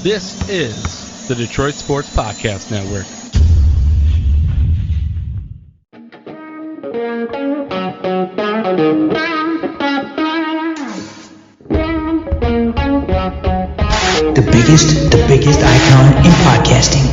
This is the Detroit Sports Podcast Network. The biggest icon in podcasting.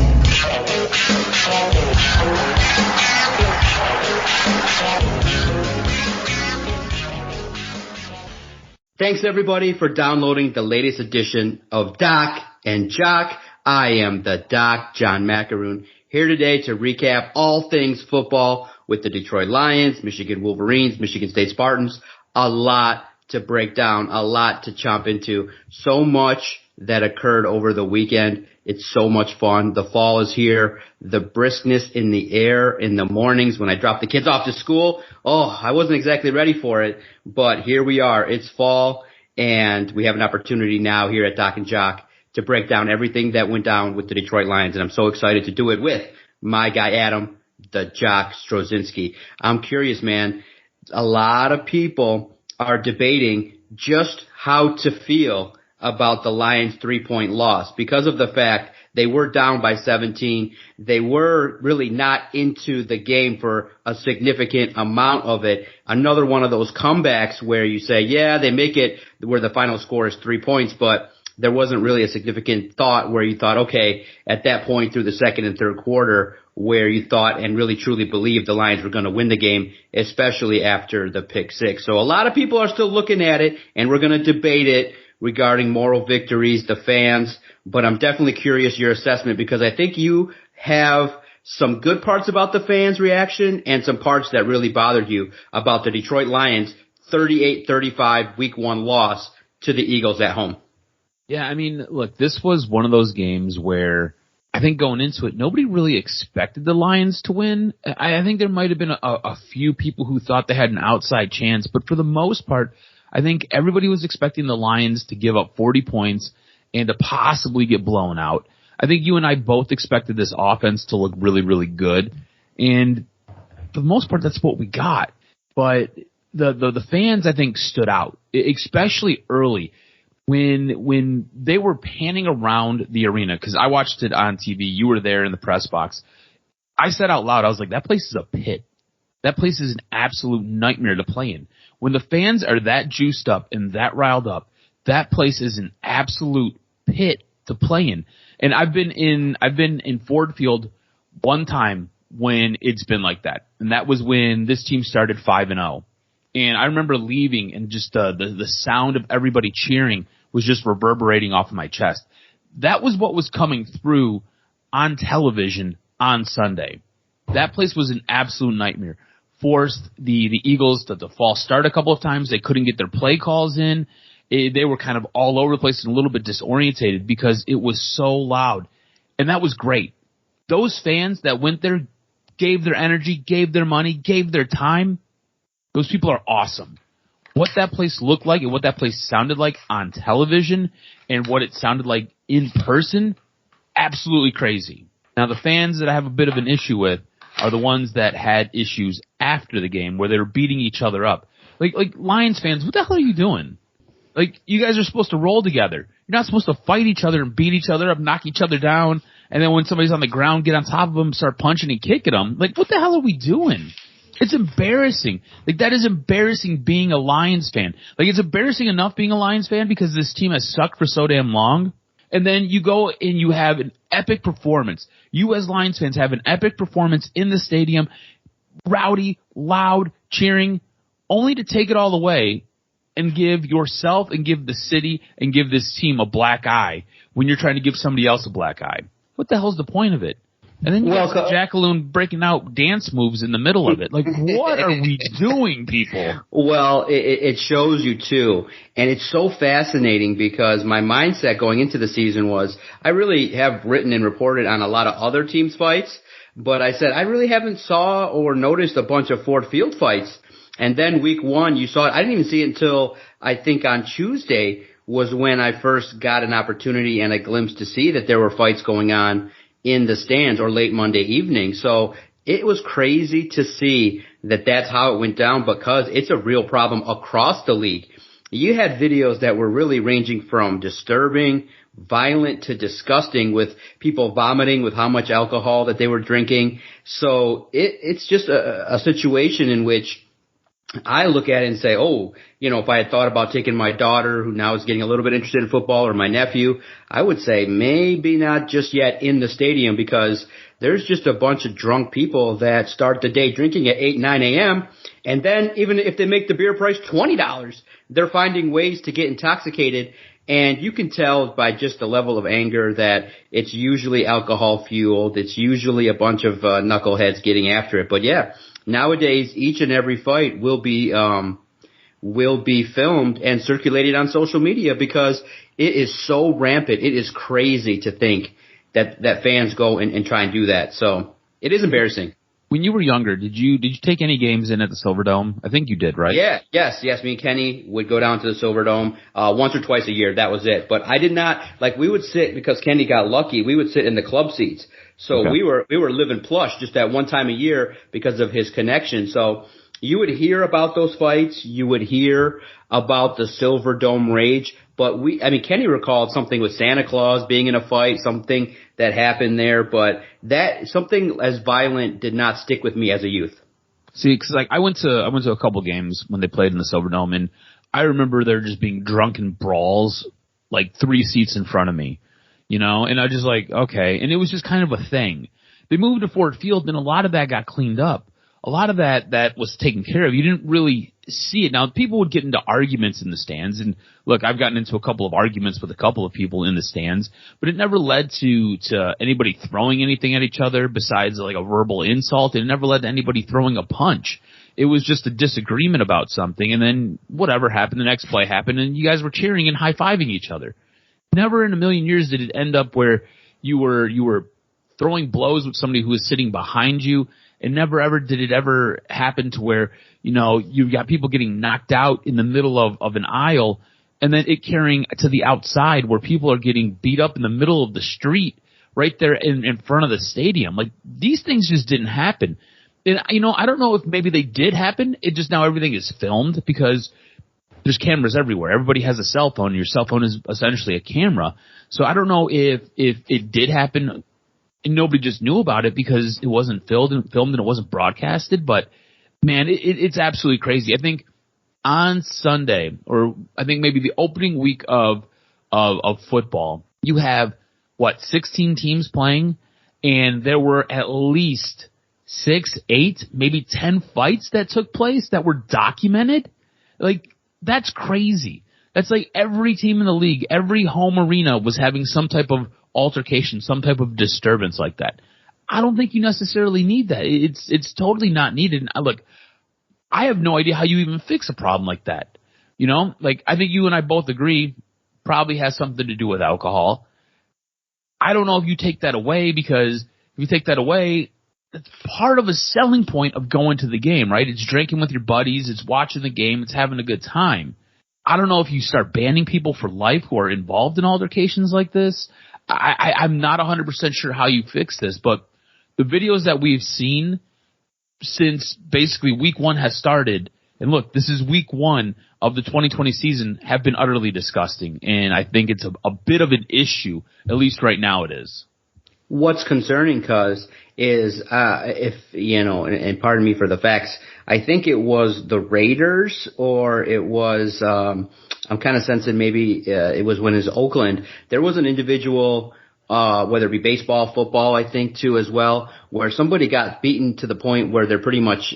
Thanks everybody for downloading the latest edition of Doc and Jock. I am the Doc, John Macaroon, here today to recap all things football with the Detroit Lions, Michigan Wolverines, Michigan State Spartans. A lot to break down, a lot to chomp into. So much that occurred over the weekend. It's so much fun. The fall is here. The briskness in the air in the mornings when I drop the kids off to school. Oh, I wasn't exactly ready for it, but here we are. It's fall, and we have an opportunity now here at Doc and Jock to break down everything that went down with the Detroit Lions, and I'm so excited to do it with my guy Adam, the Jock Strozinski. I'm curious, man. A lot of people are debating just how to feel about the Lions' 3-point loss because of the fact they were down by 17. They were really not into the game for a significant amount of it. Another one of those comebacks where you say, yeah, they make it where the final score is 3 points, but there wasn't really a significant thought where you thought, okay, at that point through the second and third quarter where you thought and really truly believed the Lions were going to win the game, especially after the pick six. So a lot of people are still looking at it, and we're going to debate it regarding moral victories, the fans, but I'm definitely curious your assessment because I think you have some good parts about the fans' reaction and some parts that really bothered you about the Detroit Lions 38-35 week one loss to the Eagles at home. Yeah, I mean, look, this was one of those games where I think going into it, nobody really expected the Lions to win. I think there might have been a few people who thought they had an outside chance, but for the most part, I think everybody was expecting the Lions to give up 40 points and to possibly get blown out. I think you and I both expected this offense to look really, really good. And for the most part, that's what we got. But the fans, I think, stood out, especially early when they were panning around the arena. Because I watched it on TV. You were there in the press box. I said out loud, I was like, that place is a pit. That place is an absolute nightmare to play in. When the fans are that juiced up and that riled up, that place is an absolute pit to play in. And I've been in Ford Field one time when it's been like that. And that was when this team started 5-0. And I remember leaving and just the sound of everybody cheering was just reverberating off of my chest. That was what was coming through on television on Sunday. That place was an absolute nightmare. Forced the Eagles to false start a couple of times. They couldn't get their play calls in. They were kind of all over the place and a little bit disorientated because it was so loud. And that was great. Those fans that went there, gave their energy, gave their money, gave their time, those people are awesome. What that place looked like and what that place sounded like on television and what it sounded like in person, absolutely crazy. Now, the fans that I have a bit of an issue with are the ones that had issues after the game where they were beating each other up. Like Lions fans, what the hell are you doing? Like, you guys are supposed to roll together. You're not supposed to fight each other and beat each other up, knock each other down, and then when somebody's on the ground, get on top of them, start punching and kicking them. Like, what the hell are we doing? It's embarrassing. Like, that is embarrassing being a Lions fan. Like, it's embarrassing enough being a Lions fan because this team has sucked for so damn long. And then you go and you have an epic performance. You as Lions fans have an epic performance in the stadium, rowdy, loud, cheering, only to take it all away and give yourself and give the city and give this team a black eye when you're trying to give somebody else a black eye. What the hell's the point of it? And then you got Jackaloon breaking out dance moves in the middle of it. Like, what are we doing, people? Well, it shows you, too. And it's so fascinating because my mindset going into the season was I really have written and reported on a lot of other teams' fights, but I said I really haven't saw or noticed a bunch of Ford Field fights. And then week one, you saw it. I didn't even see it until I think on Tuesday was when I first got an opportunity and a glimpse to see that there were fights going on in the stands or late Monday evening. So it was crazy to see that that's how it went down because it's a real problem across the league. You had videos that were really ranging from disturbing violent to disgusting, with people vomiting with how much alcohol that they were drinking. So it's just a situation in which I look at it and say, oh, if I had thought about taking my daughter, who now is getting a little bit interested in football, or my nephew, I would say maybe not just yet in the stadium, because there's just a bunch of drunk people that start the day drinking at 8, 9 a.m. And then even if they make the beer price $20, they're finding ways to get intoxicated. And you can tell by just the level of anger that it's usually alcohol fueled. It's usually a bunch of knuckleheads getting after it. But yeah, nowadays each and every fight will be filmed and circulated on social media, because it is so rampant. It is crazy to think that fans go and try and do that. So it is embarrassing. When you were younger, did you take any games in at the Silverdome? I think you did, right? Yeah, yes. Me and Kenny would go down to the Silverdome once or twice a year. That was it. But I did not, we would sit, because Kenny got lucky, we would sit in the club seats. So okay. we were living plush just that one time a year because of his connection. So you would hear about those fights. You would hear about the Silverdome rage. But Kenny recalled something with Santa Claus being in a fight, something that happened there. But that something as violent did not stick with me as a youth. See, because I went to a couple games when they played in the Silverdome, and I remember there just being drunken brawls 3 seats in front of me, and I was just okay. And it was just kind of a thing. They moved to Ford Field, and a lot of that got cleaned up. A lot of that was taken care of. You didn't really see it. Now, people would get into arguments in the stands, and look, I've gotten into a couple of arguments with a couple of people in the stands, but it never led to anybody throwing anything at each other besides a verbal insult. It never led to anybody throwing a punch. It was just a disagreement about something, and then whatever happened, the next play happened, and you guys were cheering and high-fiving each other. Never in a million years did it end up where you were throwing blows with somebody who was sitting behind you. And never ever did it ever happen to where, you've got people getting knocked out in the middle of an aisle, and then it carrying to the outside where people are getting beat up in the middle of the street right there in front of the stadium. These things just didn't happen. And, I don't know if maybe they did happen. It just now everything is filmed because there's cameras everywhere. Everybody has a cell phone. Your cell phone is essentially a camera. So I don't know if it did happen and nobody just knew about it because it wasn't filmed and it wasn't broadcasted. But man, it's absolutely crazy. I think on Sunday, or I think maybe the opening week of football, you have 16 teams playing, and there were at least 6, 8, maybe 10 fights that took place that were documented. That's crazy. That's every team in the league, every home arena was having some type of altercation, some type of disturbance like that. I don't think you necessarily need that. It's totally not needed. And look, I have no idea how you even fix a problem like that. I think you and I both agree probably has something to do with alcohol. I don't know if you take that away, because if you take that away, it's part of a selling point of going to the game, right? It's drinking with your buddies, it's watching the game, it's having a good time. I don't know if you start banning people for life who are involved in altercations like this. I'm not 100% sure how you fix this, but the videos that we've seen since basically week 1 has started, and look, this is week 1 of the 2020 season, have been utterly disgusting, and I think it's a bit of an issue, at least right now it is. What's concerning, cuz, is if, and pardon me for the facts, I think it was the Raiders, or it was, I'm kind of sensing maybe it was when it was Oakland. There was an individual, whether it be baseball, football, I think too as well, where somebody got beaten to the point where they're pretty much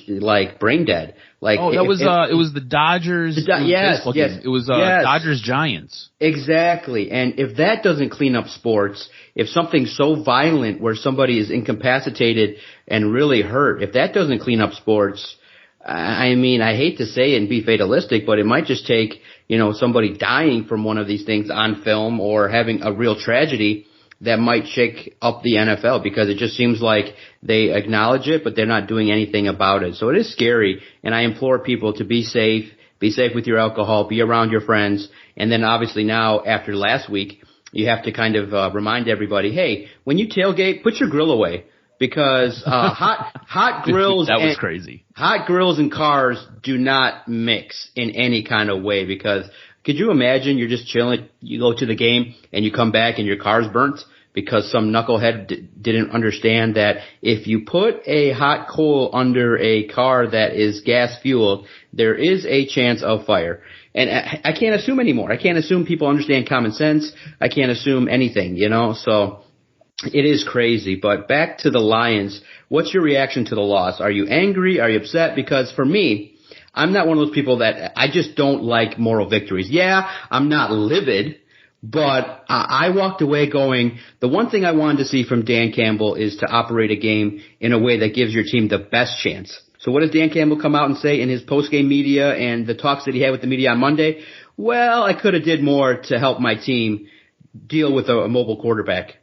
brain dead. It was the Dodgers. Yes. It was Dodgers Giants. Exactly. And if that doesn't clean up sports, if something's so violent where somebody is incapacitated and really hurt, if that doesn't clean up sports, I hate to say it and be fatalistic, but it might just take, somebody dying from one of these things on film or having a real tragedy that might shake up the NFL, because it just seems like they acknowledge it, but they're not doing anything about it. So it is scary, and I implore people to be safe with your alcohol, be around your friends, and then obviously now, after last week, you have to kind of remind everybody, hey, when you tailgate, put your grill away. Because hot grills that was crazy. Hot grills and cars do not mix in any kind of way, because Could you imagine you're just chilling, you go to the game, and you come back and your car's burnt because some knucklehead didn't understand that if you put a hot coal under a car that is gas-fueled, there is a chance of fire. And I can't assume anymore. I can't assume people understand common sense. I can't assume anything, so it is crazy. But back to the Lions, what's your reaction to the loss? Are you angry? Are you upset? Because for me, I'm not one of those people that I just don't like moral victories. Yeah, I'm not livid, but I walked away going, the one thing I wanted to see from Dan Campbell is to operate a game in a way that gives your team the best chance. So what does Dan Campbell come out and say in his post-game media and the talks that he had with the media on Monday? Well, I could have did more to help my team deal with a mobile quarterback.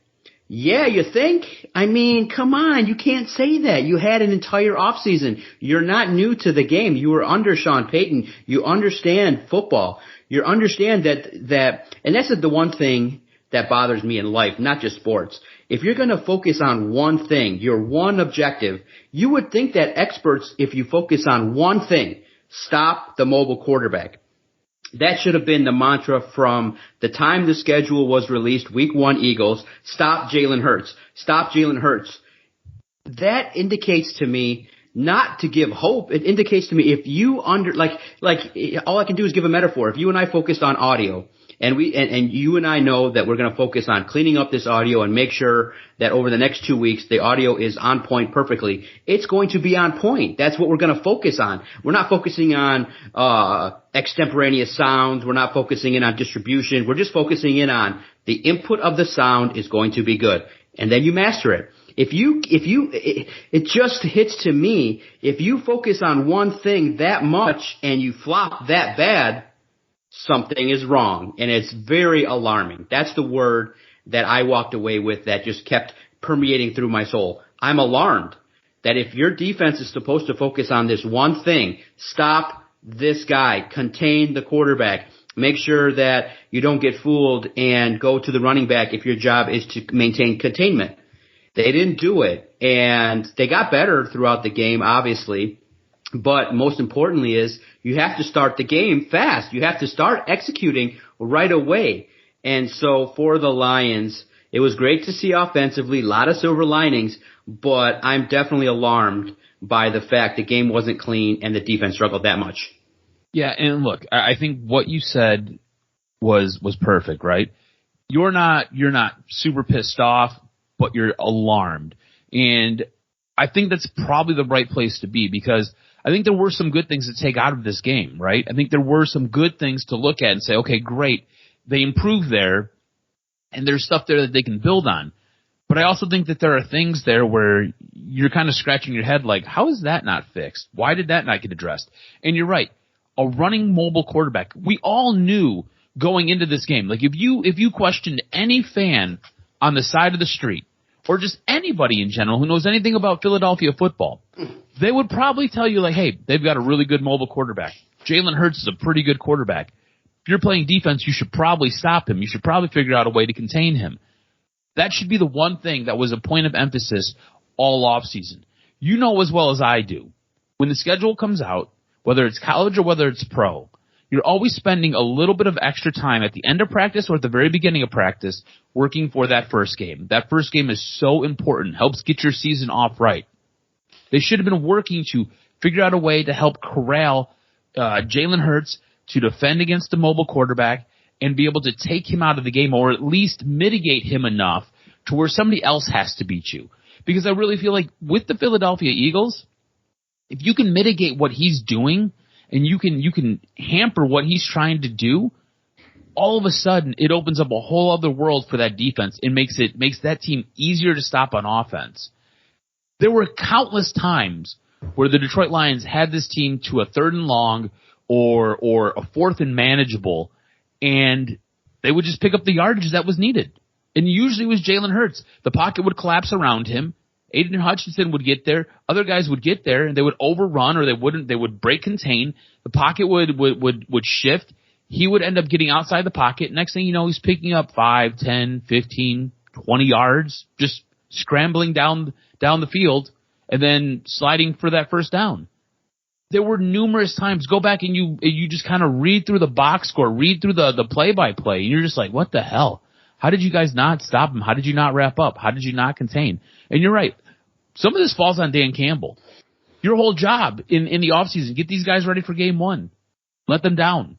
Yeah, you think? I mean, come on, you can't say that. You had an entire offseason. You're not new to the game. You were under Sean Payton. You understand football. You understand that, and that's the one thing that bothers me in life, not just sports. If you're going to focus on one thing, your one objective, you would think that experts, if you focus on one thing, stop the mobile quarterback. That should have been the mantra from the time the schedule was released, week 1 Eagles, stop Jalen Hurts. Stop Jalen Hurts. That indicates to me not to give hope. It indicates to me if you all I can do is give a metaphor. If you and I focused on audio, and you and I know that we're going to focus on cleaning up this audio and make sure that over the next 2 weeks the audio is on point perfectly, it's going to be on point. That's what we're going to focus on. We're not focusing on extemporaneous sounds. We're not focusing in on distribution. We're just focusing in on the input of the sound is going to be good. And then you master it. It just hits to me, if you focus on one thing that much and you flop that bad, something is wrong, and it's very alarming. That's the word that I walked away with that just kept permeating through my soul. I'm alarmed that if your defense is supposed to focus on this one thing, stop this guy, contain the quarterback, make sure that you don't get fooled and go to the running back if your job is to maintain containment. They didn't do it, and they got better throughout the game, obviously. But most importantly is you have to start the game fast. You have to start executing right away. And so for the Lions, it was great to see offensively, a lot of silver linings, but I'm definitely alarmed by the fact the game wasn't clean and the defense struggled that much. Yeah, and look, I think what you said was perfect, right? You're not super pissed off, but you're alarmed. And I think that's probably the right place to be, because I think there were some good things to take out of this game, right? I think there were some good things to look at and say, okay, great, they improved there, and there's stuff there that they can build on. But I also think that there are things there where you're kind of scratching your head like, how is that not fixed? Why did that not get addressed? And you're right, a running mobile quarterback. We all knew going into this game, like if you questioned any fan on the side of the street, or just anybody in general who knows anything about Philadelphia football, they would probably tell you, like, hey, they've got a really good mobile quarterback. Jalen Hurts is a pretty good quarterback. If you're playing defense, you should probably stop him. You should probably figure out a way to contain him. That should be the one thing that was a point of emphasis all offseason. You know as well as I do, when the schedule comes out, whether it's college or whether it's pro, you're always spending a little bit of extra time at the end of practice or at the very beginning of practice working for that first game. That first game is so important, helps get your season off right. They should have been working to figure out a way to help corral Jalen Hurts to defend against the mobile quarterback and be able to take him out of the game, or at least mitigate him enough to where somebody else has to beat you. Because I really feel like with the Philadelphia Eagles, if you can mitigate what he's doing, and you can hamper what he's trying to do, all of a sudden it opens up a whole other world for that defense and makes that team easier to stop on offense. There were countless times where the Detroit Lions had this team to a 3rd and long or a 4th and manageable, and they would just pick up the yardage that was needed. And usually it was Jalen Hurts. The pocket would collapse around him. Aiden Hutchinson would get there. Other guys would get there, and they would overrun, or they would break contain. The pocket would shift. He would end up getting outside the pocket. Next thing you know, he's picking up 5, 10, 15, 20 yards, just scrambling down the field, and then sliding for that first down. There were numerous times, go back and you just kind of read through the box score, read through the play-by-play, and you're just like, what the hell? How did you guys not stop him? How did you not wrap up? How did you not contain? And you're right. Some of this falls on Dan Campbell. Your whole job in the offseason, get these guys ready for game one. Let them down.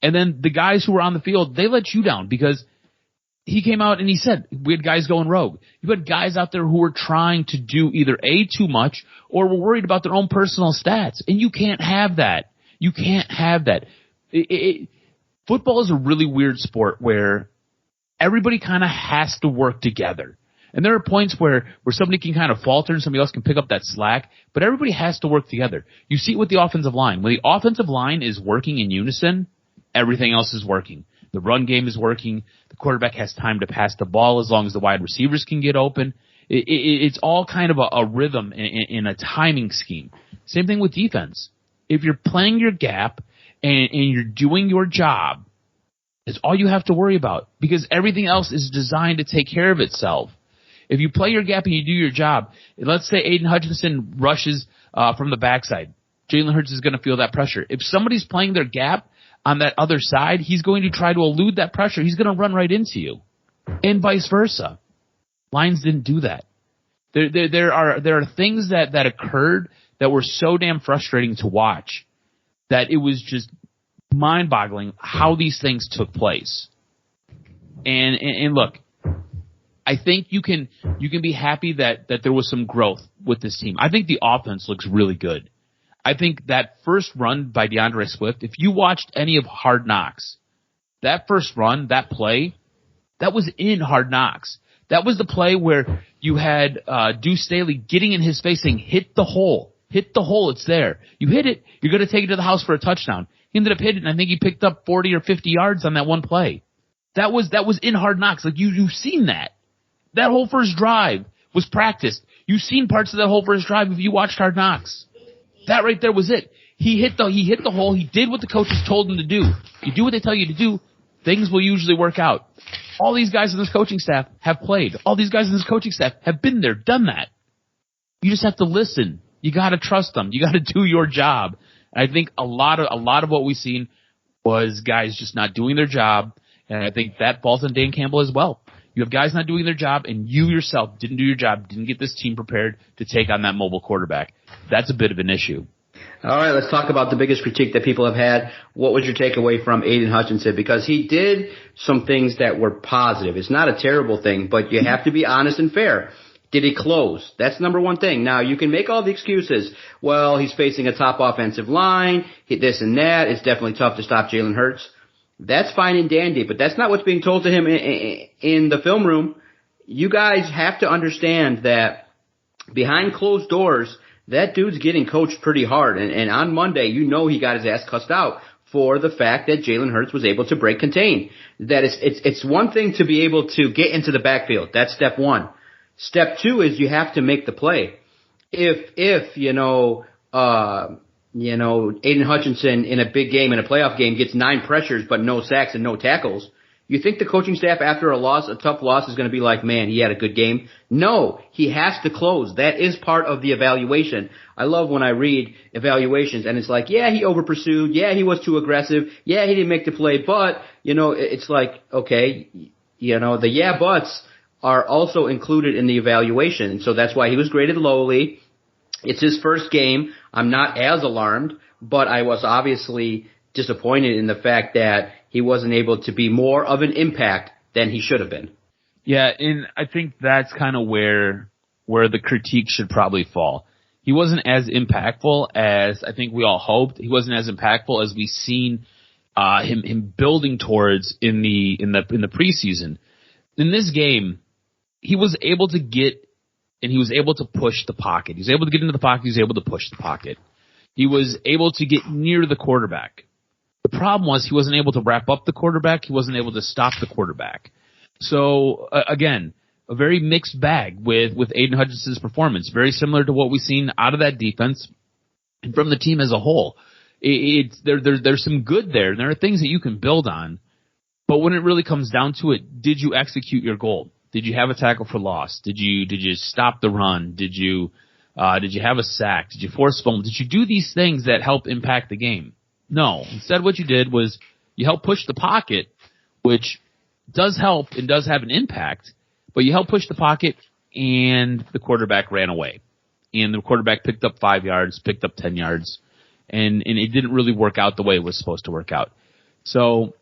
And then the guys who were on the field, they let you down because he came out and he said, we had guys going rogue. You had guys out there who were trying to do either A, too much, or were worried about their own personal stats. And you can't have that. You can't have that. Football is a really weird sport where everybody kind of has to work together. And there are points where somebody can kind of falter and somebody else can pick up that slack, but everybody has to work together. You see it with the offensive line. When the offensive line is working in unison, everything else is working. The run game is working. The quarterback has time to pass the ball as long as the wide receivers can get open. It's all kind of a rhythm in a timing scheme. Same thing with defense. If you're playing your gap and you're doing your job, it's all you have to worry about because everything else is designed to take care of itself. If you play your gap and you do your job, let's say Aiden Hutchinson rushes from the backside. Jalen Hurts is going to feel that pressure. If somebody's playing their gap on that other side, he's going to try to elude that pressure. He's going to run right into you, and vice versa. Lions didn't do that. There are things that occurred that were so damn frustrating to watch that it was just mind-boggling how these things took place. And look, I think you can be happy that there was some growth with this team. I think the offense looks really good. I think that first run by DeAndre Swift, if you watched any of Hard Knocks, that first run, that play, that was in Hard Knocks. That was the play where you had Deuce Staley getting in his face saying, hit the hole, it's there. You hit it, you're going to take it to the house for a touchdown. He ended up hitting it, and I think he picked up 40 or 50 yards on that one play. That was in Hard Knocks. Like you've seen that. That whole first drive was practiced. You've seen parts of that whole first drive if you watched Hard Knocks. That right there was it. He hit the hole. He did what the coaches told him to do. You do what they tell you to do, things will usually work out. All these guys in this coaching staff have played. All these guys in this coaching staff have been there, done that. You just have to listen. You got to trust them. You got to do your job. And I think a lot of what we've seen was guys just not doing their job, and I think that falls on Dan Campbell as well. You have guys not doing their job, and you yourself didn't do your job, didn't get this team prepared to take on that mobile quarterback. That's a bit of an issue. All right, let's talk about the biggest critique that people have had. What was your takeaway from Aiden Hutchinson? Because he did some things that were positive. It's not a terrible thing, but you have to be honest and fair. Did he close? That's number one thing. Now, you can make all the excuses. Well, he's facing a top offensive line, this and that. It's definitely tough to stop Jalen Hurts. That's fine and dandy, but that's not what's being told to him in the film room. You guys have to understand that behind closed doors, that dude's getting coached pretty hard. And on Monday, you know he got his ass cussed out for the fact that Jalen Hurts was able to break contain. That it's one thing to be able to get into the backfield. That's step one. Step two is you have to make the play. If Aiden Hutchinson in a big game, in a playoff game, gets 9 pressures but no sacks and no tackles, you think the coaching staff after a tough loss is going to be like, man, he had a good game? No, he has to close. That is part of the evaluation. I love when I read evaluations and it's like, yeah, he over-pursued. Yeah, he was too aggressive. Yeah, he didn't make the play. But, it's like, okay, the yeah buts are also included in the evaluation. And so that's why he was graded lowly. It's his first game. I'm not as alarmed, but I was obviously disappointed in the fact that he wasn't able to be more of an impact than he should have been. Yeah, and I think that's kind of where the critique should probably fall. He wasn't as impactful as I think we all hoped. He wasn't as impactful as we've seen him building towards in the preseason. In this game, he was able to get and he was able to push the pocket. He was able to get into the pocket. He was able to push the pocket. He was able to get near the quarterback. The problem was he wasn't able to wrap up the quarterback. He wasn't able to stop the quarterback. So, again, a very mixed bag with Aiden Hutchinson's performance, very similar to what we've seen out of that defense and from the team as a whole. There's some good there, and there are things that you can build on. But when it really comes down to it, did you execute your goal? Did you have a tackle for loss? Did you stop the run? Did you Did you have a sack? Did you force a fumble? Did you do these things that help impact the game? No. Instead, what you did was you helped push the pocket, which does help and does have an impact, but you helped push the pocket and the quarterback ran away. And the quarterback picked up 5 yards, picked up 10 yards, and it didn't really work out the way it was supposed to work out. So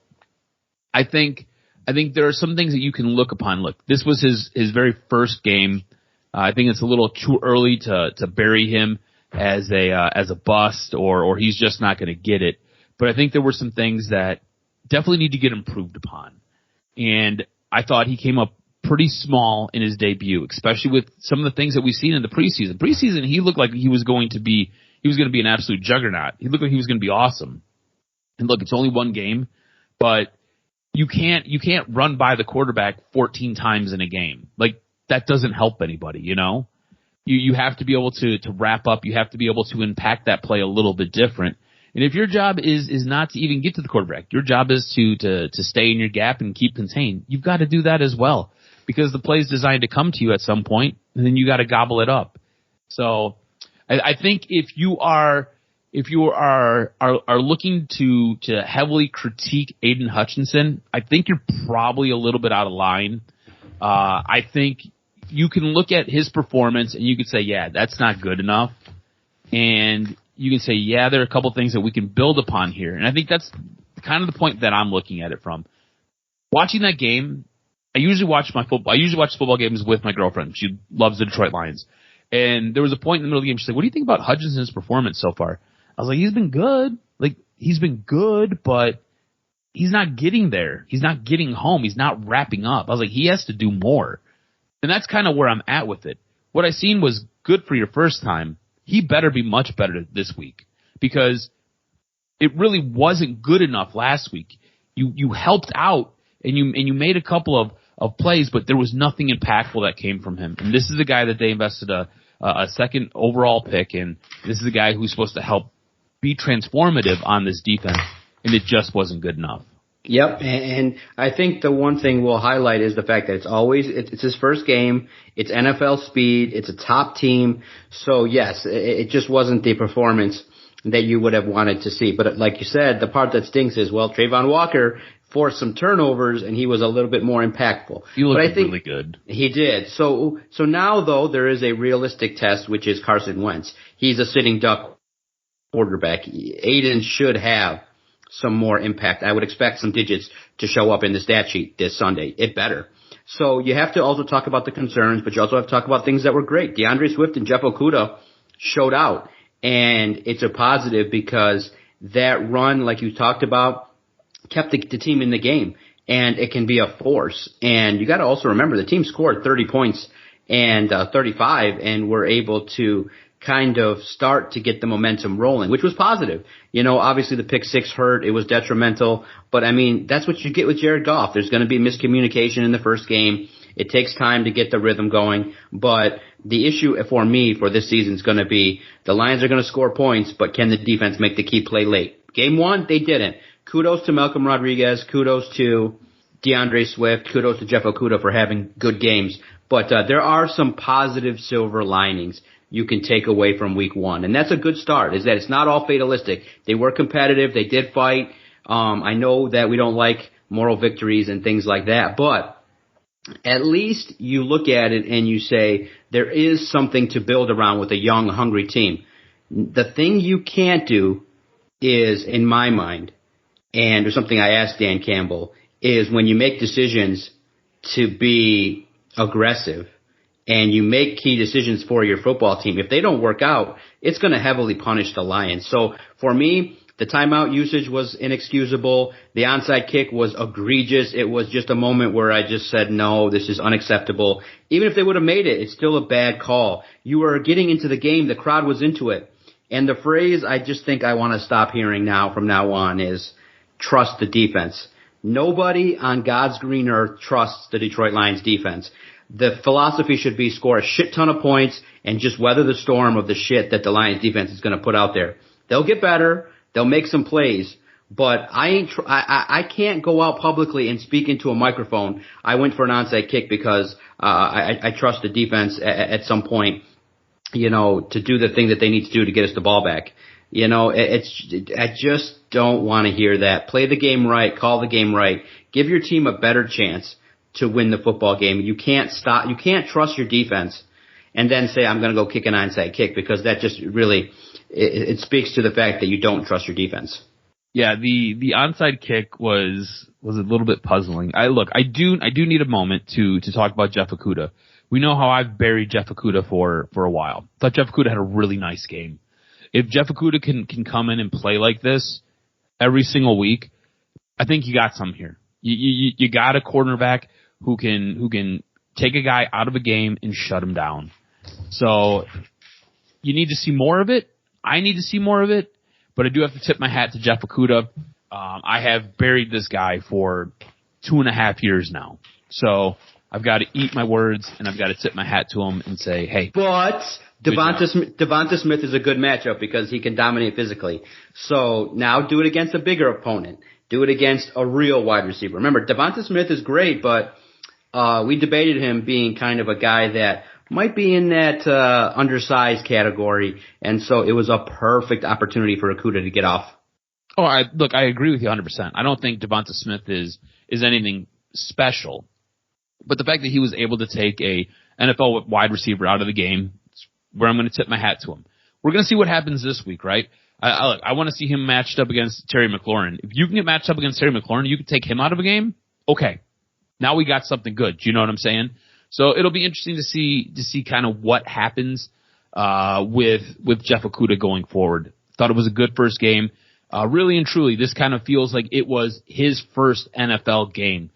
I think there are some things that you can look upon. Look, this was his very first game. I think it's a little too early to bury him as a bust or he's just not going to get it. But I think there were some things that definitely need to get improved upon. And I thought he came up pretty small in his debut, especially with some of the things that we've seen in the preseason. Preseason, he looked like he was going to be an absolute juggernaut. He looked like he was going to be awesome. And look, it's only one game, but you can't run by the quarterback 14 times in a game. Like, that doesn't help anybody, you know? You have to be able to wrap up. You have to be able to impact that play a little bit different. And if your job is not to even get to the quarterback, your job is to stay in your gap and keep contained, you've got to do that as well. Because the play is designed to come to you at some point, and then you got to gobble it up. So I think if you are looking to heavily critique Aiden Hutchinson, I think you're probably a little bit out of line. I think you can look at his performance and you could say, yeah, that's not good enough. And you can say, yeah, there are a couple things that we can build upon here. And I think that's kind of the point that I'm looking at it from. Watching that game, I usually watch football games with my girlfriend. She loves the Detroit Lions. And there was a point in the middle of the game, she said, what do you think about Hutchinson's performance so far? I was like, he's been good. Like, he's been good, but he's not getting there. He's not getting home. He's not wrapping up. I was like, he has to do more. And that's kind of where I'm at with it. What I seen was good for your first time. He better be much better this week because it really wasn't good enough last week. You helped out and you made a couple of plays, but there was nothing impactful that came from him. And this is a guy that they invested a second overall pick in. This is a guy who's supposed to help be transformative on this defense, and it just wasn't good enough. Yep, and I think the one thing we'll highlight is the fact that it's his first game, it's NFL speed, it's a top team, so yes, it just wasn't the performance that you would have wanted to see. But like you said, the part that stinks is, well, Trayvon Walker forced some turnovers, and he was a little bit more impactful. He looked really good. He did. So now, though, there is a realistic test, which is Carson Wentz. He's a sitting duck quarterback. Aiden should have some more impact. I would expect some digits to show up in the stat sheet this Sunday. It better. So you have to also talk about the concerns, but you also have to talk about things that were great. DeAndre Swift and Jeff Okudah showed out, and it's a positive because that run, like you talked about, kept the team in the game, and it can be a force. And you got to also remember the team scored 30 points and 35, and were able to kind of start to get the momentum rolling, which was positive. You know, obviously the pick six hurt. It was detrimental. But, I mean, that's what you get with Jared Goff. There's going to be miscommunication in the first game. It takes time to get the rhythm going. But the issue for me for this season is going to be the Lions are going to score points, but can the defense make the key play late? Game one, they didn't. Kudos to Malcolm Rodriguez. Kudos to DeAndre Swift. Kudos to Jeff Okudah for having good games. But there are some positive silver linings you can take away from week one. And that's a good start, is that it's not all fatalistic. They were competitive. They did fight. I know that we don't like moral victories and things like that, but at least you look at it and you say there is something to build around with a young, hungry team. The thing you can't do is, in my mind, and there's something I asked Dan Campbell, is when you make decisions to be aggressive and you make key decisions for your football team, if they don't work out, it's going to heavily punish the Lions. So for me, the timeout usage was inexcusable. The onside kick was egregious. It was just a moment where I just said, no, this is unacceptable. Even if they would have made it, it's still a bad call. You were getting into the game. The crowd was into it. And the phrase I just think I want to stop hearing now from now on is trust the defense. Nobody on God's green earth trusts the Detroit Lions defense. The philosophy should be score a shit ton of points and just weather the storm of the shit that the Lions defense is going to put out there. They'll get better. They'll make some plays, but I can't go out publicly and speak into a microphone. I went for an onside kick because I trust the defense at some point. to do the thing that they need to do to get us the ball back. I just don't want to hear that. Play the game right, call the game right, give your team a better chance to win the football game. You can't trust your defense and then say, I'm going to go kick an onside kick, because that just really, it speaks to the fact that you don't trust your defense. Yeah, the onside kick was a little bit puzzling. I do need a moment to talk about Jeff Okudah. We know how I've buried Jeff Okudah for a while. Thought Jeff Okudah had a really nice game. If Jeff Okudah can come in and play like this every single week, I think you got some here. You got a cornerback who can take a guy out of a game and shut him down. So you need to see more of it. I need to see more of it, but I do have to tip my hat to Jeff Okudah. I have buried this guy for 2.5 years now. So I've got to eat my words, and I've got to tip my hat to him and say, hey. But Devonta Smith is a good matchup because he can dominate physically. So now do it against a bigger opponent. Do it against a real wide receiver. Remember, Devonta Smith is great, but we debated him being kind of a guy that might be in that undersized category, and so it was a perfect opportunity for Okudah to get off. Oh, I agree with you 100%. I don't think Devonta Smith is anything special, but the fact that he was able to take a NFL wide receiver out of the game, where I'm going to tip my hat to him. We're going to see what happens this week, right? I want to see him matched up against Terry McLaurin. If you can get matched up against Terry McLaurin, you can take him out of a game. Okay, now we got something good. Do you know what I'm saying? So it'll be interesting to see kind of what happens with Jeff Okudah going forward. Thought it was a good first game. Really and truly, this kind of feels like it was his first NFL game.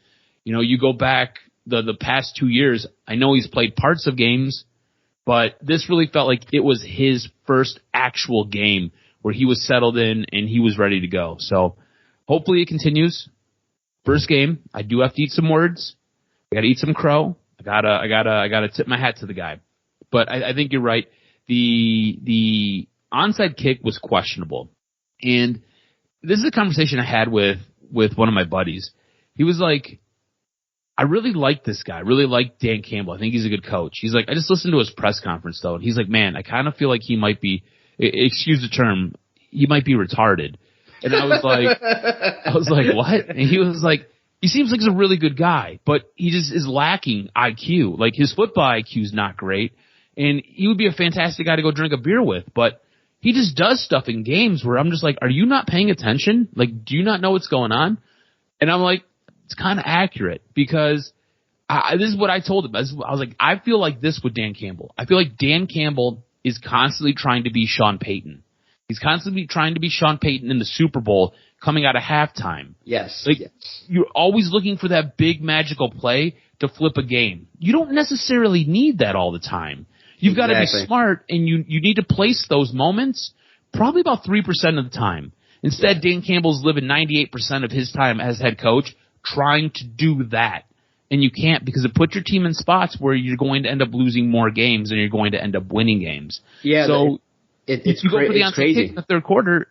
You go back the past 2 years. I know he's played parts of games, but this really felt like it was his first actual game where he was settled in and he was ready to go. So hopefully it continues. First game, I do have to eat some words. I got to eat some crow. I gotta tip my hat to the guy. But I think you're right. The onside kick was questionable. And this is a conversation I had with one of my buddies. He was like, I really like this guy. I really like Dan Campbell. I think he's a good coach. He's like, I just listened to his press conference though. And he's like, man, I kind of feel like he might be, excuse the term, he might be retarded. And I was like, what? And he was like, he seems like he's a really good guy, but he just is lacking IQ. Like his football IQ is not great. And he would be a fantastic guy to go drink a beer with, but he just does stuff in games where I'm just like, are you not paying attention? Like, do you not know what's going on? And I'm like, it's kind of accurate because this is what I told him. I was like, I feel like this with Dan Campbell. I feel like Dan Campbell is constantly trying to be Sean Payton. He's constantly trying to be Sean Payton in the Super Bowl coming out of halftime. Yes. Like, you're always looking for that big magical play to flip a game. You don't necessarily need that all the time. You've got to be smart, and you need to place those moments probably about 3% of the time. Instead, Dan Campbell's living 98% of his time as head coach trying to do that. And you can't, because it puts your team in spots where you're going to end up losing more games than you're going to end up winning games. Yeah, so it's you go for the onside crazy kick in the third quarter,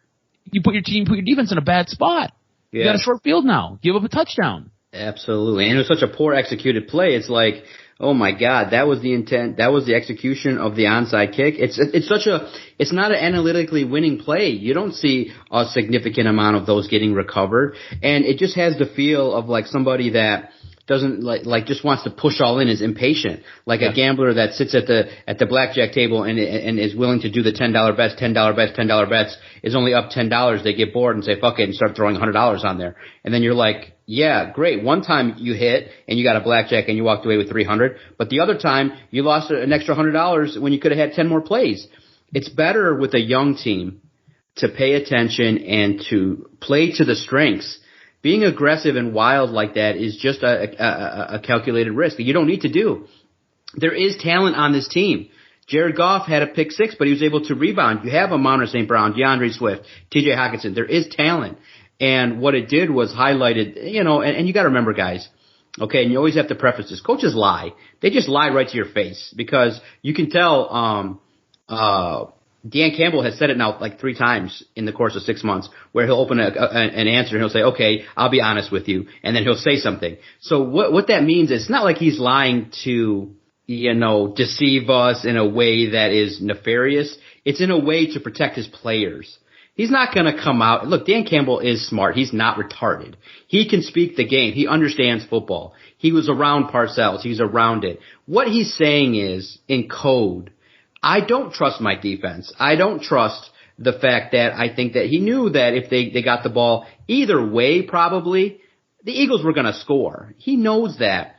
you put your defense in a bad spot. Yeah. You got a short field now. Give up a touchdown. Absolutely. And it was such a poor executed play. It's like, oh my God, that was the intent. That was the execution of the onside kick. It's not an analytically winning play. You don't see a significant amount of those getting recovered. And it just has the feel of like somebody that doesn't like just wants to push all in, is impatient, like a gambler that sits at the blackjack table and is willing to do the $10 bets, is only up $10. They get bored and say fuck it and start throwing $100 on there, and then you're like, yeah, great. One time you hit and you got a blackjack and you walked away with $300, but the other time you lost an extra $100 when you could have had 10 more plays. It's better with a young team to pay attention and to play to the strengths. Being aggressive and wild like that is just a calculated risk that you don't need to do. There is talent on this team. Jared Goff had a pick six, but he was able to rebound. You have Amon St. Brown, DeAndre Swift, TJ Hockenson. There is talent. And what it did was highlighted, and you got to remember, guys, okay, and you always have to preface this. Coaches lie. They just lie right to your face because you can tell Dan Campbell has said it now like 3 times in the course of 6 months, where he'll open an answer and he'll say, okay, I'll be honest with you. And then he'll say something. So what that means is it's not like he's lying to deceive us in a way that is nefarious. It's in a way to protect his players. He's not going to come out. Look, Dan Campbell is smart. He's not retarded. He can speak the game. He understands football. He was around Parcells. He's around it. What he's saying is, in code, I don't trust my defense. I don't trust the fact that I think that he knew that if they got the ball either way, probably, the Eagles were going to score. He knows that.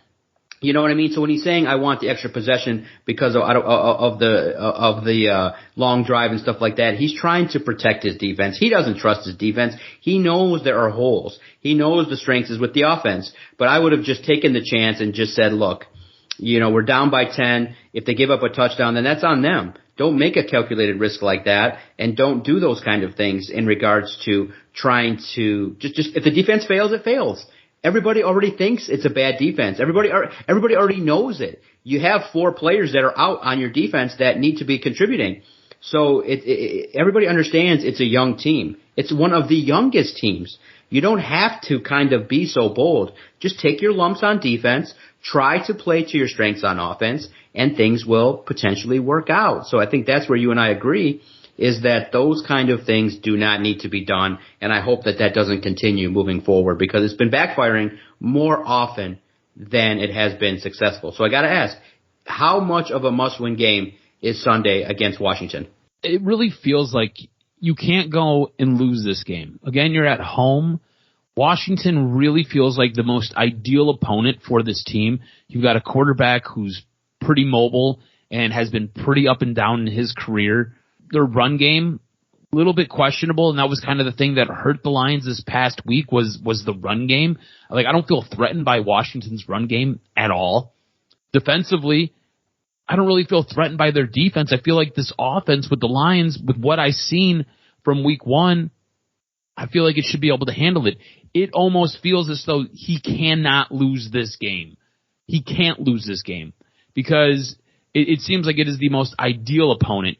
You know what I mean? So when he's saying I want the extra possession because of the long drive and stuff like that, he's trying to protect his defense. He doesn't trust his defense. He knows there are holes. He knows the strengths is with the offense. But I would have just taken the chance and just said, look, we're down by 10. If they give up a touchdown, then that's on them. Don't make a calculated risk like that, and don't do those kind of things in regards to trying to just if the defense fails, it fails. Everybody already thinks it's a bad defense. Everybody already knows it. You have 4 players that are out on your defense that need to be contributing. So everybody understands it's a young team. It's one of the youngest teams. You don't have to kind of be so bold. Just take your lumps on defense, try to play to your strengths on offense, and things will potentially work out. So I think that's where you and I agree, is that those kind of things do not need to be done, and I hope that doesn't continue moving forward because it's been backfiring more often than it has been successful. So I got to ask, how much of a must-win game is Sunday against Washington? It really feels like you can't go and lose this game. Again, you're at home. Washington really feels like the most ideal opponent for this team. You've got a quarterback who's pretty mobile and has been pretty up and down in his career. Their run game, a little bit questionable, and that was kind of the thing that hurt the Lions this past week was the run game. Like, I don't feel threatened by Washington's run game at all. Defensively, I don't really feel threatened by their defense. I feel like this offense with the Lions, with what I've seen from week 1, I feel like it should be able to handle it. It almost feels as though he cannot lose this game. He can't lose this game because it seems like it is the most ideal opponent.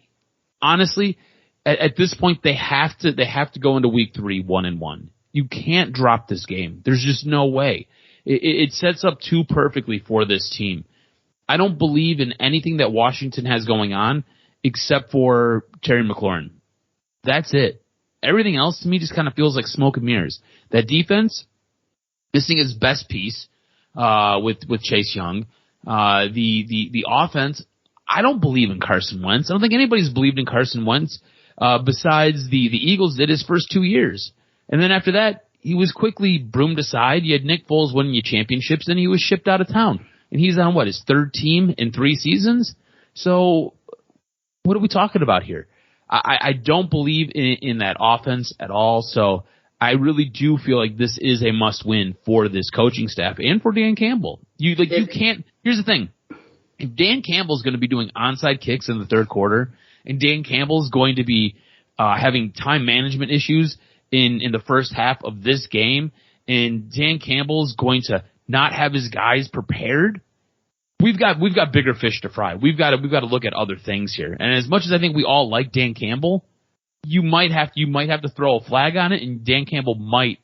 Honestly, at this point, they have to go into week 3 1-1. You can't drop this game. There's just no way. It sets up too perfectly for this team. I don't believe in anything that Washington has going on except for Terry McLaurin. That's it. Everything else to me just kind of feels like smoke and mirrors. That defense, missing its best piece with Chase Young. The offense, I don't believe in Carson Wentz. I don't think anybody's believed in Carson Wentz besides the Eagles did his first 2 years. And then after that, he was quickly broomed aside. You had Nick Foles winning you championships, and he was shipped out of town. And he's on, his 3rd team in 3 seasons? So what are we talking about here? I don't believe in that offense at all, so I really do feel like this is a must-win for this coaching staff and for Dan Campbell. You can't. Here's the thing: if Dan Campbell's going to be doing onside kicks in the 3rd quarter, and Dan Campbell's going to be having time management issues in the first half of this game, and Dan Campbell's going to not have his guys prepared, we've got bigger fish to fry. We've got to look at other things here. And as much as I think we all like Dan Campbell, you might have to throw a flag on it, and Dan Campbell might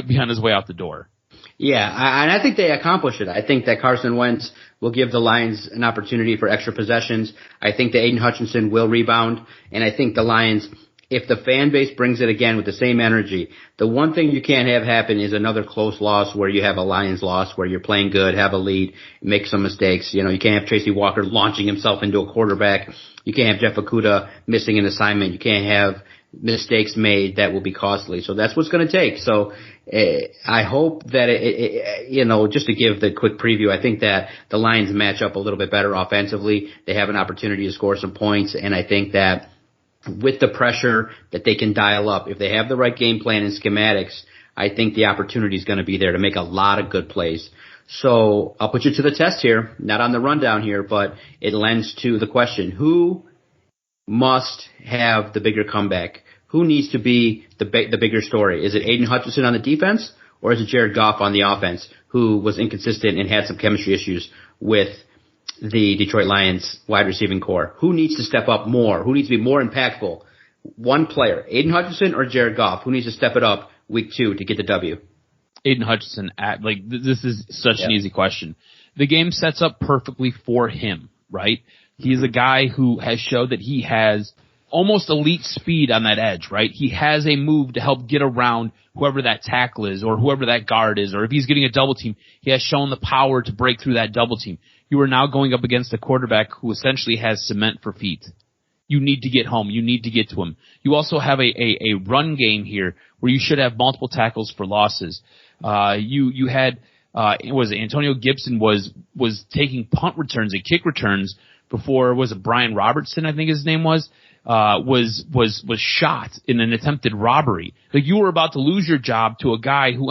be on his way out the door. Yeah, and I think they accomplish it. I think that Carson Wentz will give the Lions an opportunity for extra possessions. I think that Aiden Hutchinson will rebound, and I think the Lions, if the fan base brings it again with the same energy, the one thing you can't have happen is another close loss where you have a Lions loss where you're playing good, have a lead, make some mistakes. You can't have Tracy Walker launching himself into a quarterback. You can't have Jeff Okudah missing an assignment. You can't have mistakes made that will be costly. So that's what's going to take. So I hope that just to give the quick preview, I think that the Lions match up a little bit better offensively. They have an opportunity to score some points, and I think that with the pressure that they can dial up, if they have the right game plan and schematics, I think the opportunity is going to be there to make a lot of good plays. So I'll put you to the test here, not on the rundown here, but it lends to the question: who must have the bigger comeback? Who needs to be the bigger story? Is it Aiden Hutchinson on the defense, or is it Jared Goff on the offense, who was inconsistent and had some chemistry issues with the Detroit Lions wide receiving core? Who needs to step up more? Who needs to be more impactful? One player, Aiden Hutchinson or Jared Goff? Who needs to step it up week 2 to get the W? Aiden Hutchinson. This is such an easy question. the game sets up perfectly for him, right? He's a guy who has showed that he has almost elite speed on that edge, right? He has a move to help get around whoever that tackle is or whoever that guard is, or if he's getting a double team, he has shown the power to break through that double team. You are now going up against a quarterback who essentially has cement for feet. You need to get home. You need to get to him. You also have a run game here where you should have multiple tackles for losses. You had, Antonio Gibson was taking punt returns and kick returns before, was it Brian Robertson, I think his name was shot in an attempted robbery. Like, you were about to lose your job to a guy who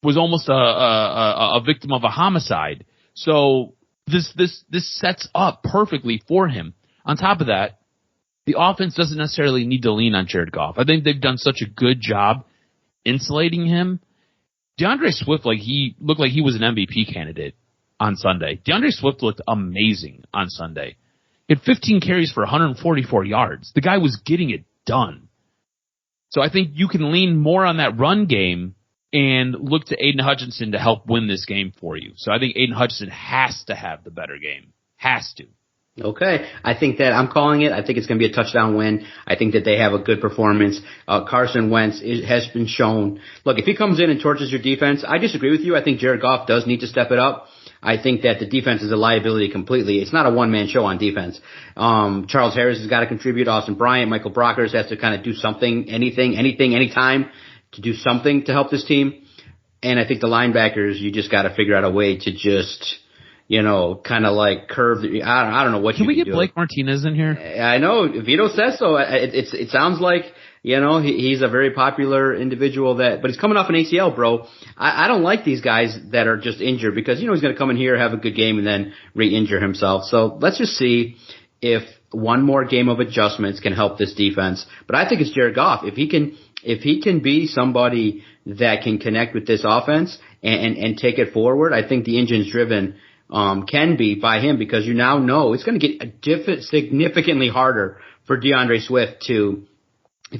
was almost a victim of a homicide. So this sets up perfectly for him. On top of that, the offense doesn't necessarily need to lean on Jared Goff. I think they've done such a good job insulating him. DeAndre Swift, he looked like he was an MVP candidate on Sunday. DeAndre Swift looked amazing on Sunday. He had 15 carries for 144 yards. The guy was getting it done. So I think you can lean more on that run game and look to Aiden Hutchinson to help win this game for you. So I think Aiden Hutchinson has to have the better game. Has to. Okay. I think that I'm calling it. I think it's going to be a touchdown win. I think that they have a good performance. Carson Wentz has been shown. Look, if he comes in and torches your defense, I disagree with you. I think Jared Goff does need to step it up. I think that the defense is a liability completely. It's not a one-man show on defense. Charles Harris has got to contribute. Austin Bryant, Michael Brockers has to kind of do something, anytime to do something to help this team. And I think the linebackers, you just got to figure out a way to just, kind of like curve. I don't know what Can you we can get do. Blake Martinez in here? I know Vito says so. It sounds like, he's a very popular individual but he's coming off an ACL, bro. I don't like these guys that are just injured because, he's going to come in here, have a good game, and then re-injure himself. So let's just see if one more game of adjustments can help this defense. But I think it's Jared Goff. If he can be somebody that can connect with this offense and take it forward, I think the engine's driven can be by him, because you now know it's going to get significantly harder for DeAndre Swift to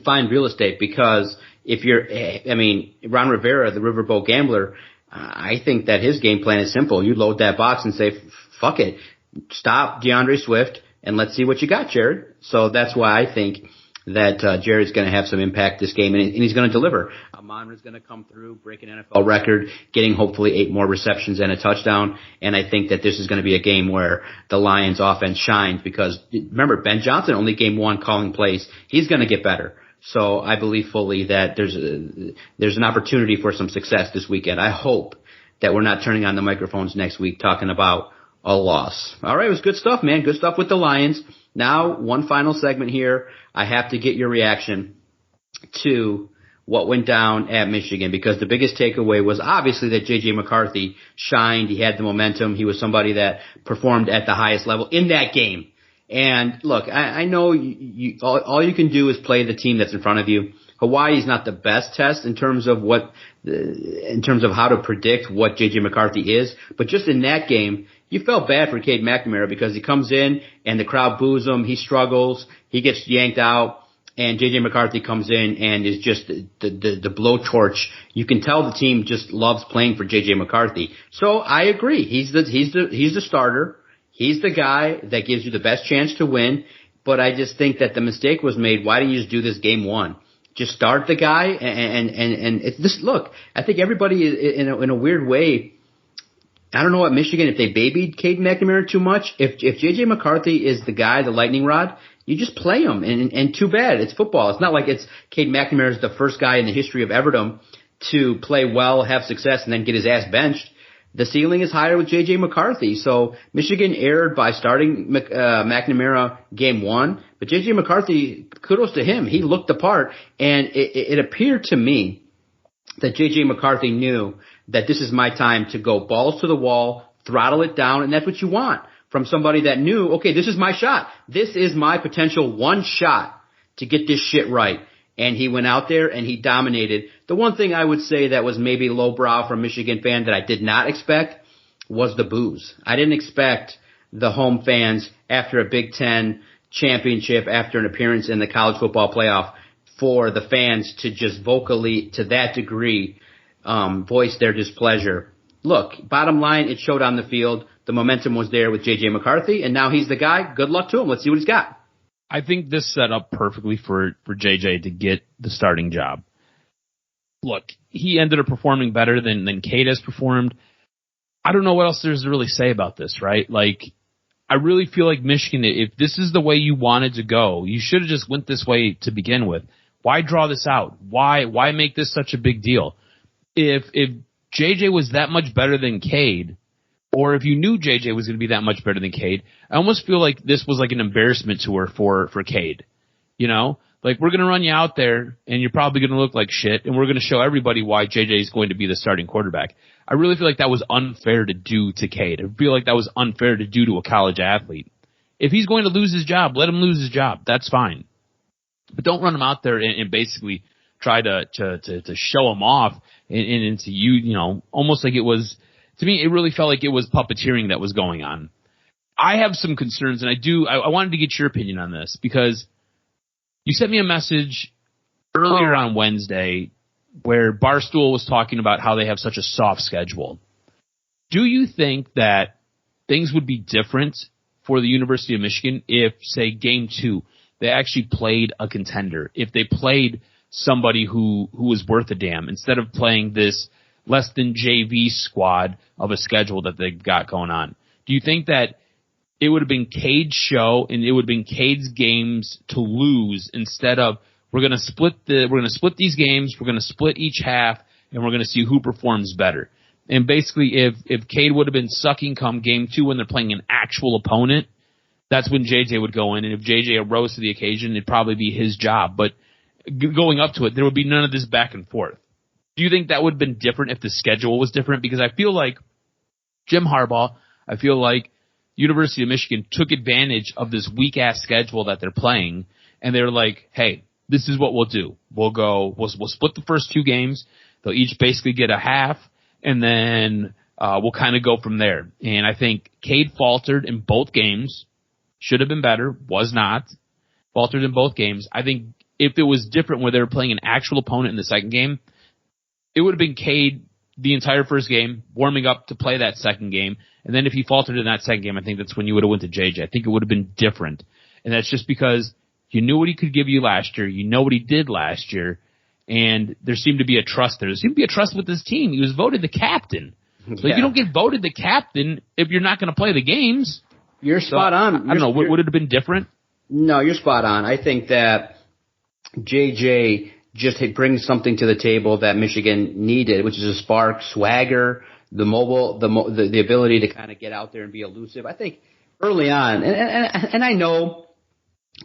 find real estate, because Ron Rivera, the Riverboat Gambler, I think that his game plan is simple. You load that box and say, fuck it, stop DeAndre Swift, and let's see what you got, Jared. So that's why I think that Jared's going to have some impact this game, and he's going to deliver. Amon-Ra's going to come through, break an NFL record, getting hopefully 8 more receptions and a touchdown, and I think that this is going to be a game where the Lions offense shines, because remember, Ben Johnson only game 1 calling plays. He's going to get better. So I believe fully that there's an opportunity for some success this weekend. I hope that we're not turning on the microphones next week talking about a loss. All right, it was good stuff, man. Good stuff with the Lions. Now, one final segment here. I have to get your reaction to what went down at Michigan, because the biggest takeaway was obviously that J.J. McCarthy shined. He had the momentum. He was somebody that performed at the highest level in that game. And look, I know all you can do is play the team that's in front of you. Hawaii's not the best test in terms of how to predict what J.J. McCarthy is, but just in that game, you felt bad for Cade McNamara, because he comes in and the crowd boos him. He struggles. He gets yanked out, and J.J. McCarthy comes in and is just the blowtorch. You can tell the team just loves playing for J.J. McCarthy. So I agree. He's the starter. He's the guy that gives you the best chance to win. But I just think that the mistake was made. Why didn't you just do this game 1? Just start the guy and it's this. Look, I think everybody in a weird way. I don't know what Michigan, if they babied Cade McNamara too much. If J.J. McCarthy is the guy, the lightning rod, you just play him. And too bad. It's football. It's not like it's Cade McNamara is the first guy in the history of Everdom to play well, have success, and then get his ass benched. The ceiling is higher with J.J. McCarthy. So Michigan erred by starting McNamara game 1. But J.J. McCarthy, kudos to him. He looked the part. And it appeared to me that J.J. McCarthy knew that this is my time to go balls to the wall, throttle it down, and that's what you want from somebody that knew, okay, this is my shot. This is my potential one shot to get this shit right. And he went out there and he dominated. The one thing I would say that was maybe lowbrow from a Michigan fan that I did not expect was the boos. I didn't expect the home fans after a Big Ten championship, after an appearance in the college football playoff, for the fans to just vocally, to that degree, voice their displeasure look, bottom line, it showed on the field. The momentum was there with J.J. McCarthy, and now he's the guy. Good luck to him. Let's see what he's got. I think this set up perfectly for J.J. to get the starting job. Look, he ended up performing better than Cade has performed. I don't know what else there's to really say about this, right? Like, I really feel like Michigan, if this is the way you wanted to go, you should have just went this way to begin with. Why draw this out? Why make this such a big deal? If JJ was that much better than Cade, or if you knew JJ was going to be that much better than Cade, I almost feel like this was like an embarrassment tour for Cade. You know? Like, we're going to run you out there, and you're probably going to look like shit, and we're going to show everybody why JJ is going to be the starting quarterback. I really feel like that was unfair to do to Cade. I feel like that was unfair to do to a college athlete. If he's going to lose his job, let him lose his job. That's fine. But don't run him out there and basically try to show him off and to you know, almost like it was, to me, it really felt like it was puppeteering that was going on. I have some concerns, and I wanted to get your opinion on this, because you sent me a message earlier on Wednesday where Barstool was talking about how they have such a soft schedule. Do you think that things would be different for the University of Michigan if, say, Game 2, they actually played a contender, if they played somebody who was worth a damn, instead of playing this less than JV squad of a schedule that they've got going on? Do you think that it would have been Cade's show and it would have been Cade's games to lose, instead of we're going to split these games, we're going to split each half, and we're going to see who performs better? And basically, if Cade would have been sucking come Game 2 when they're playing an actual opponent, that's when JJ would go in. And if JJ arose to the occasion, it'd probably be his job. But going up to it, there would be none of this back and forth. Do you think that would have been different if the schedule was different? Because I feel like Jim Harbaugh, I feel like University of Michigan took advantage of this weak-ass schedule that they're playing, and they're like, hey, this is what we'll do. We'll split the first 2 games. They'll each basically get a half, and then we'll kind of go from there. And I think Cade faltered in both games. Should have been better. Was not. Faltered in both games. I think if it was different where they were playing an actual opponent in the second game, it would have been Cade the entire first game, warming up to play that second game. And then if he faltered in that second game, I think that's when you would have went to JJ. I think it would have been different. And that's just because you knew what he could give you last year. You know what he did last year. And there seemed to be a trust there. There seemed to be a trust with this team. He was voted the captain. So you don't get voted the captain if you're not going to play the games. You're spot on. I don't know. Would it have been different? No, you're spot on. I think that JJ just brings something to the table that Michigan needed, which is a spark, swagger, the ability to kind of get out there and be elusive. I think early on, and I know,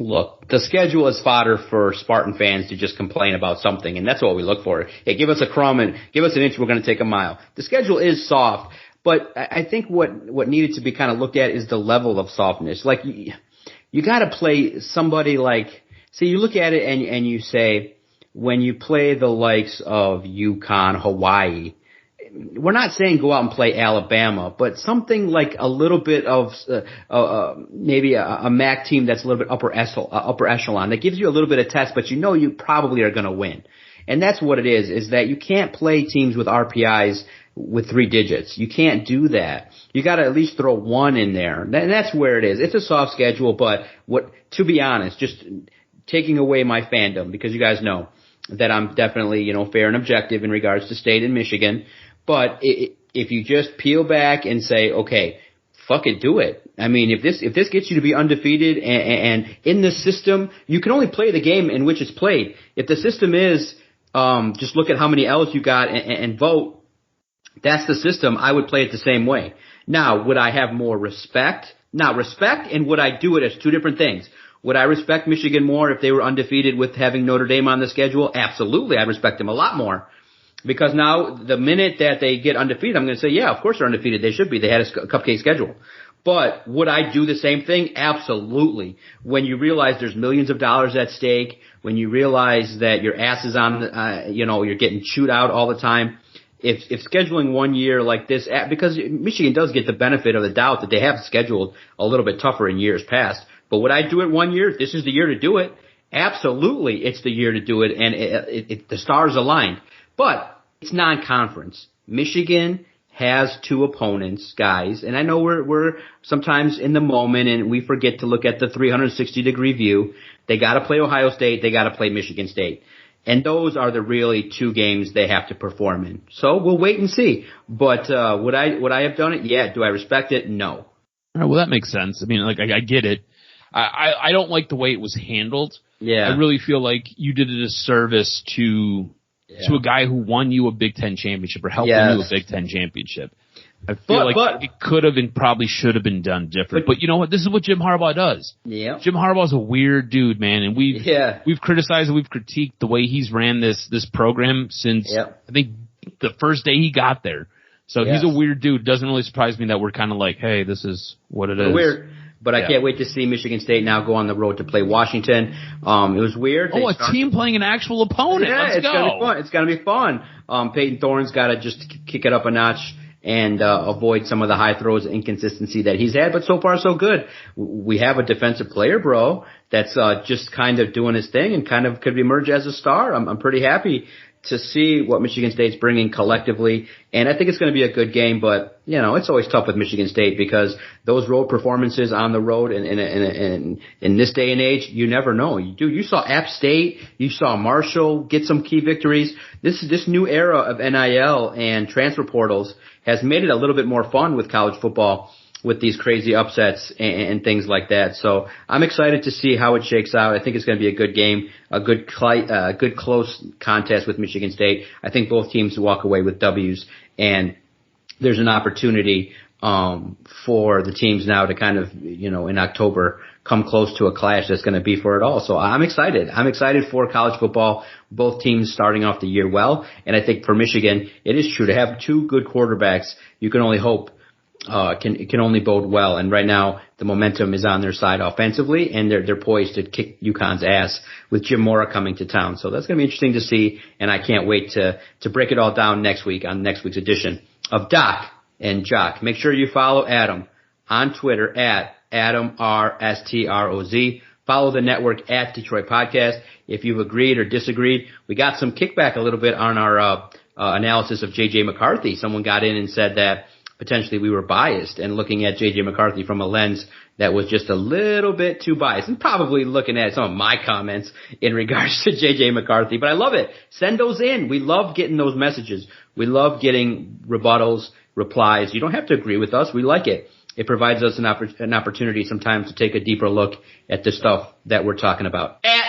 look, the schedule is fodder for Spartan fans to just complain about something, and that's what we look for. Hey, give us a crumb and give us an inch, we're going to take a mile. The schedule is soft, but I think what needed to be kind of looked at is the level of softness. Like, you got to play somebody like, see, you look at it and you say, when you play the likes of UConn, Hawaii, we're not saying go out and play Alabama, but something like a little bit of maybe a MAC team that's a little bit upper echelon that gives you a little bit of test, but you know you probably are going to win. And that's what it is that you can't play teams with RPIs with 3 digits. You can't do that. You got to at least throw 1 in there. And that's where it is. It's a soft schedule, but to be honest, just taking away my fandom, because you guys know that I'm definitely, fair and objective in regards to State and Michigan. But if you just peel back and say, okay, fuck it, do it. I mean, if this gets you to be undefeated and in the system, you can only play the game in which it's played. If the system is just look at how many L's you got and vote, that's the system, I would play it the same way. Now, would I have more respect? Now, respect and would I do it as 2 different things. Would I respect Michigan more if they were undefeated with having Notre Dame on the schedule? Absolutely. I'd respect them a lot more. Because now, the minute that they get undefeated, I'm going to say, yeah, of course they're undefeated. They should be. They had a cupcake schedule. But would I do the same thing? Absolutely. When you realize there's millions of dollars at stake, when you realize that your ass is on, you're getting chewed out all the time. If scheduling 1 year like this, because Michigan does get the benefit of the doubt that they have scheduled a little bit tougher in years past. But would I do it 1 year? This is the year to do it. Absolutely, it's the year to do it, and the stars aligned. But it's non-conference. Michigan has two opponents, guys, and I know we're sometimes in the moment and we forget to look at the 360-degree view. They got to play Ohio State. They got to play Michigan State. And those are the really two games they have to perform in. So we'll wait and see. But would I have done it? Yeah. Do I respect it? No. All right, well, that makes sense. I mean, like, I get it. I don't like the way it was handled. Yeah. I really feel like you did a disservice to a guy who won you a Big Ten championship or helped win you a Big Ten championship. I feel like it could have and probably should have been done different. But you know what? This is what Jim Harbaugh's does. Yeah. Jim Harbaugh's a weird dude, man, and we've criticized and we've critiqued the way he's ran this program since I think the first day he got there. So he's a weird dude. Doesn't really surprise me that we're kind of like, hey, this is what it is. Weird. But I can't wait to see Michigan State now go on the road to play Washington. It was weird. A team playing an actual opponent. Yeah, Let's go. It's gonna be fun. Peyton Thorne's got to just kick it up a notch and avoid some of the high throws and inconsistency that he's had. But so far, so good. We have a defensive player, bro, that's just kind of doing his thing and kind of could emerge as a star. I'm pretty happy to see what Michigan State's bringing collectively. And I think it's going to be a good game, but, you know, it's always tough with Michigan State because those road performances on the road in this day and age, you never know. You saw App State, you saw Marshall get some key victories. This new era of NIL and transfer portals has made it a little bit more fun with college football with these crazy upsets and things like that. So I'm excited to see how it shakes out. I think it's going to be a good game, a good close contest with Michigan State. I think both teams walk away with W's, and there's an opportunity for the teams now to kind of, you know, in October come close to a clash that's going to be for it all. So I'm excited. I'm excited for college football, both teams starting off the year well. And I think for Michigan, it is true to have two good quarterbacks. You can only hope can only bode well. And right now, the momentum is on their side offensively, and they're poised to kick UConn's ass with Jim Mora coming to town. So that's going to be interesting to see, and I can't wait to break it all down next week on next week's edition of Doc and Jock. Make sure you follow Adam on Twitter at AdamRSTROZ. Follow the network at Detroit Podcast. If you've agreed or disagreed, we got some kickback a little bit on our analysis of J.J. McCarthy. Someone got in and said that potentially we were biased and looking at J.J. McCarthy from a lens that was just a little bit too biased, and probably looking at some of my comments in regards to J.J. McCarthy. But I love it. Send those in. We love getting those messages. We love getting rebuttals, replies. You don't have to agree with us. We like it. It provides us an opportunity sometimes to take a deeper look at the stuff that we're talking about. At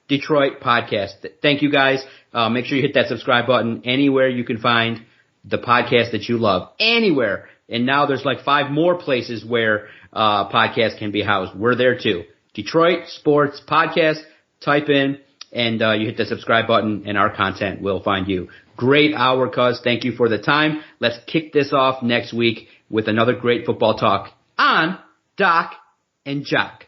Detroit Podcast. Thank you, guys. Make sure you hit that subscribe button anywhere you can find the podcast that you love, anywhere. And now there's like 5 more places where podcasts can be housed. We're there too. Detroit Sports Podcast. Type in and you hit the subscribe button and our content will find you. Great hour, cuz. Thank you for the time. Let's kick this off next week with another great football talk on Doc and Jock.